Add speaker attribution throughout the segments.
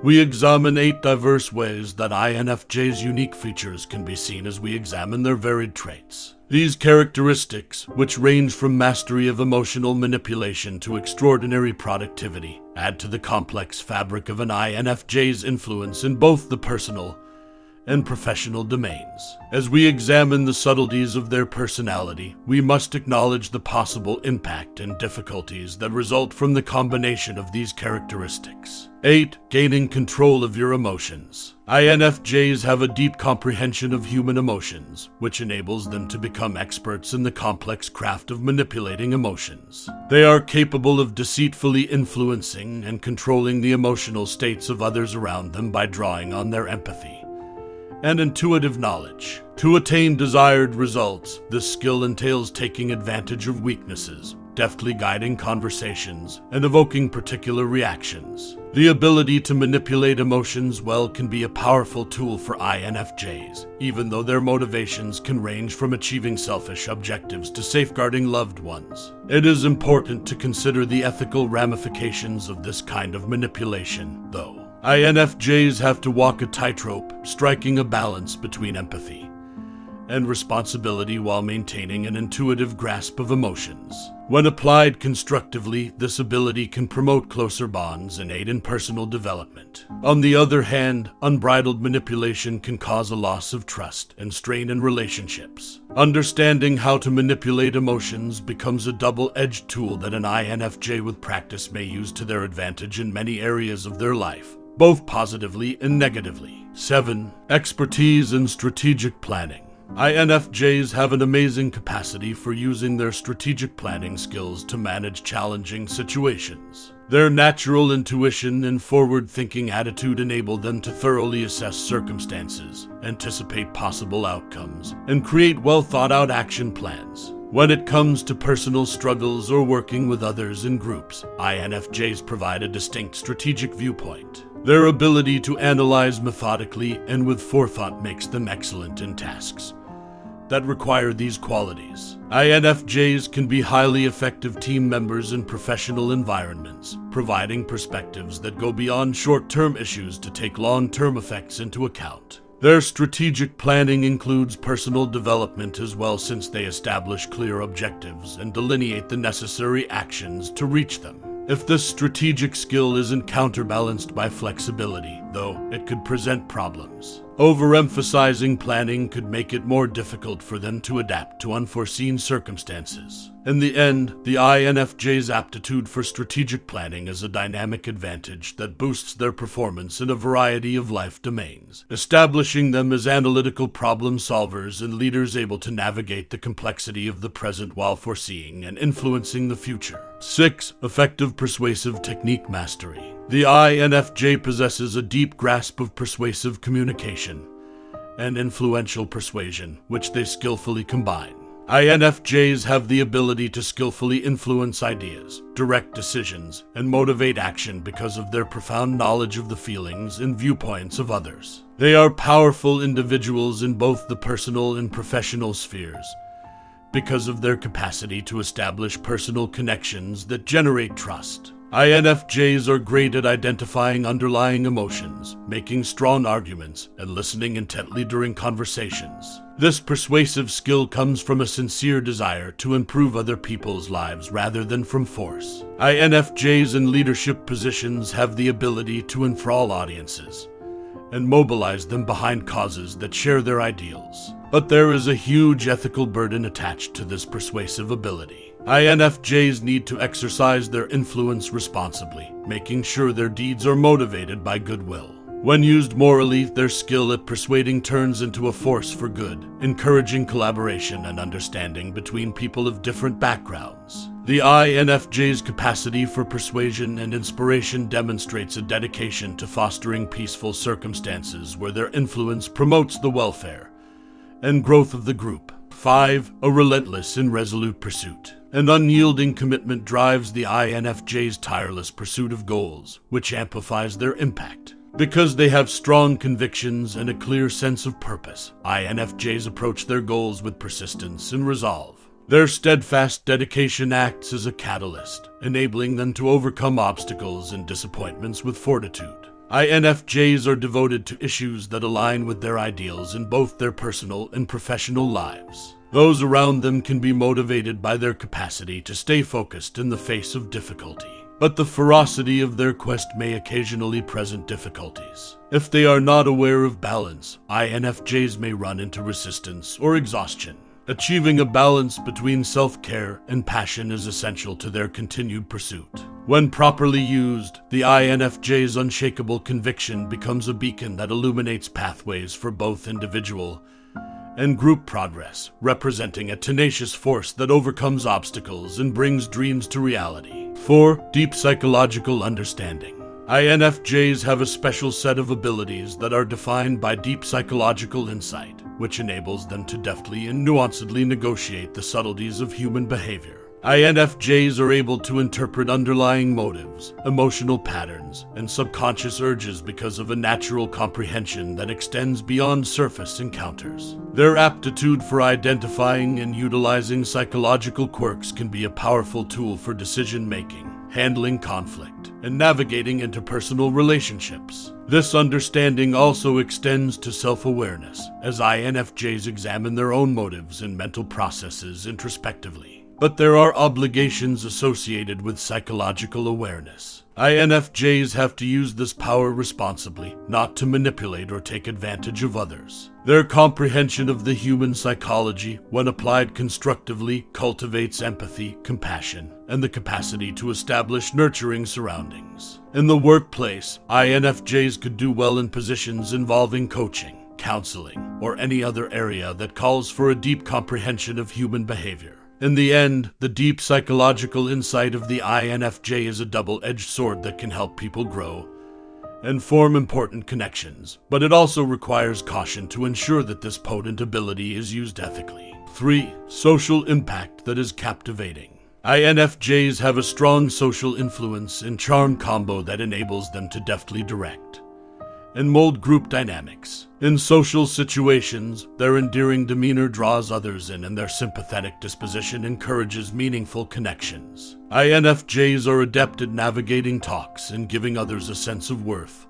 Speaker 1: We examine 8 diverse ways that INFJ's unique features can be seen as we examine their varied traits. These characteristics, which range from mastery of emotional manipulation to extraordinary productivity, add to the complex fabric of an INFJ's influence in both the personal and professional domains. As we examine the subtleties of their personality, we must acknowledge the possible impact and difficulties that result from the combination of these characteristics. 8. Gaining control of your emotions. INFJs have a deep comprehension of human emotions, which enables them to become experts in the complex craft of manipulating emotions. They are capable of deceitfully influencing and controlling the emotional states of others around them by drawing on their empathy and intuitive knowledge. To attain desired results, this skill entails taking advantage of weaknesses, deftly guiding conversations, and evoking particular reactions. The ability to manipulate emotions well can be a powerful tool for INFJs, even though their motivations can range from achieving selfish objectives to safeguarding loved ones. It is important to consider the ethical ramifications of this kind of manipulation, though. INFJs have to walk a tightrope, striking a balance between empathy and responsibility while maintaining an intuitive grasp of emotions. When applied constructively, this ability can promote closer bonds and aid in personal development. On the other hand, unbridled manipulation can cause a loss of trust and strain in relationships. Understanding how to manipulate emotions becomes a double-edged tool that an INFJ with practice may use to their advantage in many areas of their life, both positively and negatively. 7. Expertise in strategic planning. INFJs have an amazing capacity for using their strategic planning skills to manage challenging situations. Their natural intuition and forward-thinking attitude enable them to thoroughly assess circumstances, anticipate possible outcomes, and create well-thought-out action plans. When it comes to personal struggles or working with others in groups, INFJs provide a distinct strategic viewpoint. Their ability to analyze methodically and with forethought makes them excellent in tasks that require these qualities. INFJs can be highly effective team members in professional environments, providing perspectives that go beyond short-term issues to take long-term effects into account. Their strategic planning includes personal development as well, since they establish clear objectives and delineate the necessary actions to reach them. If this strategic skill isn't counterbalanced by flexibility, though, it could present problems. Overemphasizing planning could make it more difficult for them to adapt to unforeseen circumstances. In the end, the INFJ's aptitude for strategic planning is a dynamic advantage that boosts their performance in a variety of life domains, establishing them as analytical problem solvers and leaders able to navigate the complexity of the present while foreseeing and influencing the future. 6. Effective persuasive technique mastery. The INFJ possesses a deep grasp of persuasive communication and influential persuasion, which they skillfully combine. INFJs have the ability to skillfully influence ideas, direct decisions, and motivate action because of their profound knowledge of the feelings and viewpoints of others. They are powerful individuals in both the personal and professional spheres because of their capacity to establish personal connections that generate trust. INFJs are great at identifying underlying emotions, making strong arguments, and listening intently during conversations. This persuasive skill comes from a sincere desire to improve other people's lives rather than from force. INFJs in leadership positions have the ability to enthrall audiences and mobilize them behind causes that share their ideals. But there is a huge ethical burden attached to this persuasive ability. INFJs need to exercise their influence responsibly, making sure their deeds are motivated by goodwill. When used morally, their skill at persuading turns into a force for good, encouraging collaboration and understanding between people of different backgrounds. The INFJ's capacity for persuasion and inspiration demonstrates a dedication to fostering peaceful circumstances where their influence promotes the welfare and growth of the group. 5. A relentless and resolute pursuit. An unyielding commitment drives the INFJ's tireless pursuit of goals, which amplifies their impact. Because they have strong convictions and a clear sense of purpose, INFJs approach their goals with persistence and resolve. Their steadfast dedication acts as a catalyst, enabling them to overcome obstacles and disappointments with fortitude. INFJs are devoted to issues that align with their ideals in both their personal and professional lives. Those around them can be motivated by their capacity to stay focused in the face of difficulty. But the ferocity of their quest may occasionally present difficulties. If they are not aware of balance, INFJs may run into resistance or exhaustion. Achieving a balance between self-care and passion is essential to their continued pursuit. When properly used, the INFJ's unshakable conviction becomes a beacon that illuminates pathways for both individual and group progress, representing a tenacious force that overcomes obstacles and brings dreams to reality. 4. Deep psychological understanding. INFJs have a special set of abilities that are defined by deep psychological insight, which enables them to deftly and nuancedly negotiate the subtleties of human behavior. INFJs are able to interpret underlying motives, emotional patterns, and subconscious urges because of a natural comprehension that extends beyond surface encounters. Their aptitude for identifying and utilizing psychological quirks can be a powerful tool for decision-making, handling conflict, and navigating interpersonal relationships. This understanding also extends to self-awareness, as INFJs examine their own motives and mental processes introspectively. But there are obligations associated with psychological awareness. INFJs have to use this power responsibly, not to manipulate or take advantage of others. Their comprehension of the human psychology, when applied constructively, cultivates empathy, compassion, and the capacity to establish nurturing surroundings. In the workplace, INFJs could do well in positions involving coaching, counseling, or any other area that calls for a deep comprehension of human behavior. In the end, the deep psychological insight of the INFJ is a double-edged sword that can help people grow and form important connections, but it also requires caution to ensure that this potent ability is used ethically. 3. Social impact that is captivating. INFJs have a strong social influence and charm combo that enables them to deftly direct and mold group dynamics. In social situations, their endearing demeanor draws others in, and their sympathetic disposition encourages meaningful connections. INFJs are adept at navigating talks and giving others a sense of worth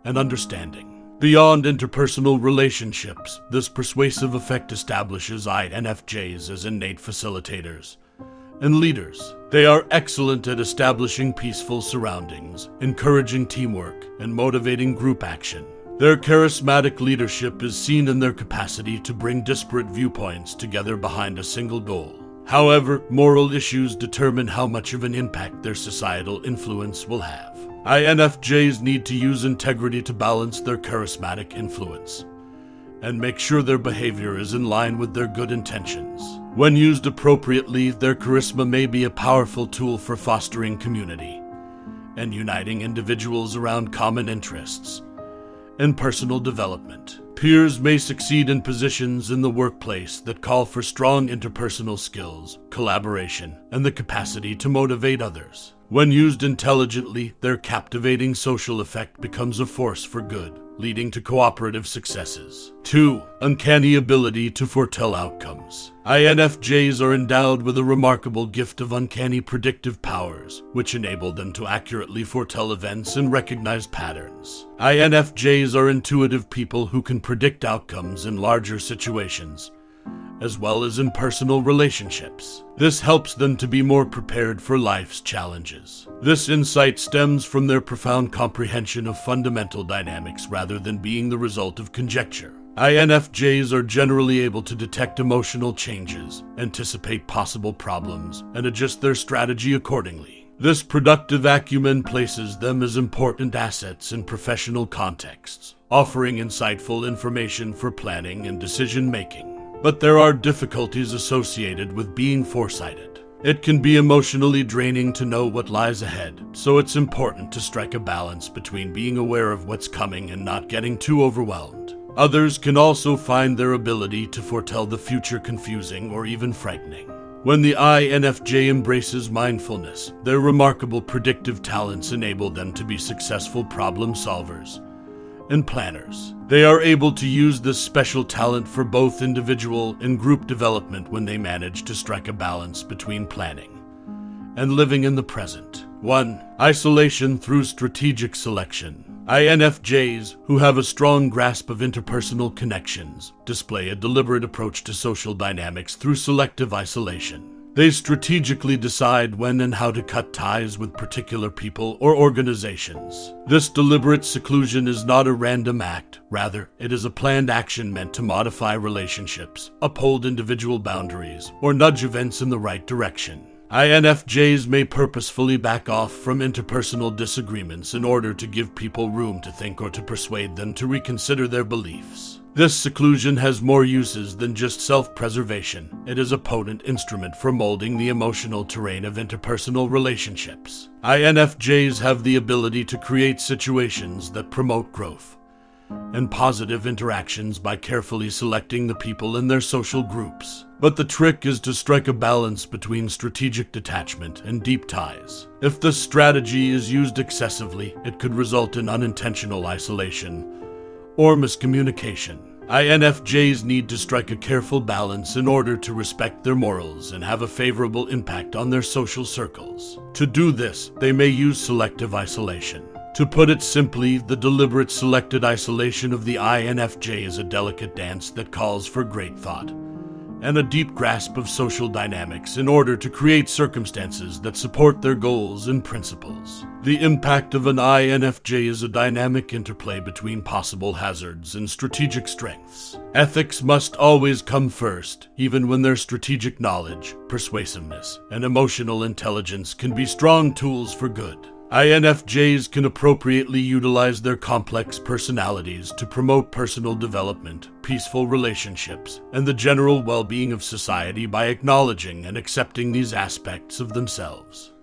Speaker 1: and understanding. Beyond interpersonal relationships, this persuasive effect establishes INFJs as innate facilitators and leaders. They are excellent at establishing peaceful surroundings, encouraging teamwork, and motivating group action. Their charismatic leadership is seen in their capacity to bring disparate viewpoints together behind a single goal. However, moral issues determine how much of an impact their societal influence will have. INFJs need to use integrity to balance their charismatic influence and make sure their behavior is in line with their good intentions. When used appropriately, their charisma may be a powerful tool for fostering community and uniting individuals around common interests and personal development. Peers may succeed in positions in the workplace that call for strong interpersonal skills, collaboration, and the capacity to motivate others. When used intelligently, their captivating social effect becomes a force for good, leading to cooperative successes. 2. Uncanny ability to foretell outcomes. INFJs are endowed with a remarkable gift of uncanny predictive powers, which enable them to accurately foretell events and recognize patterns. INFJs are intuitive people who can predict outcomes in larger situations, as well as in personal relationships. This helps them to be more prepared for life's challenges. This insight stems from their profound comprehension of fundamental dynamics rather than being the result of conjecture. INFJs are generally able to detect emotional changes, anticipate possible problems, and adjust their strategy accordingly. This productive acumen places them as important assets in professional contexts, offering insightful information for planning and decision-making. But there are difficulties associated with being foresighted. It can be emotionally draining to know what lies ahead, so it's important to strike a balance between being aware of what's coming and not getting too overwhelmed. Others can also find their ability to foretell the future confusing or even frightening. When the INFJ embraces mindfulness, their remarkable predictive talents enable them to be successful problem solvers and planners. They are able to use this special talent for both individual and group development when they manage to strike a balance between planning and living in the present. 1. Isolation through strategic selection. INFJs, who have a strong grasp of interpersonal connections, display a deliberate approach to social dynamics through selective isolation. They strategically decide when and how to cut ties with particular people or organizations. This deliberate seclusion is not a random act. Rather, it is a planned action meant to modify relationships, uphold individual boundaries, or nudge events in the right direction. INFJs may purposefully back off from interpersonal disagreements in order to give people room to think or to persuade them to reconsider their beliefs. This seclusion has more uses than just self-preservation. It is a potent instrument for molding the emotional terrain of interpersonal relationships. INFJs have the ability to create situations that promote growth and positive interactions by carefully selecting the people in their social groups. But the trick is to strike a balance between strategic detachment and deep ties. If this strategy is used excessively, it could result in unintentional isolation or miscommunication. INFJs need to strike a careful balance in order to respect their morals and have a favorable impact on their social circles. To do this, they may use selective isolation. To put it simply, the deliberate selected isolation of the INFJ is a delicate dance that calls for great thought and a deep grasp of social dynamics in order to create circumstances that support their goals and principles. The impact of an INFJ is a dynamic interplay between possible hazards and strategic strengths. Ethics must always come first, even when their strategic knowledge, persuasiveness, and emotional intelligence can be strong tools for good. INFJs can appropriately utilize their complex personalities to promote personal development, peaceful relationships, and the general well-being of society by acknowledging and accepting these aspects of themselves.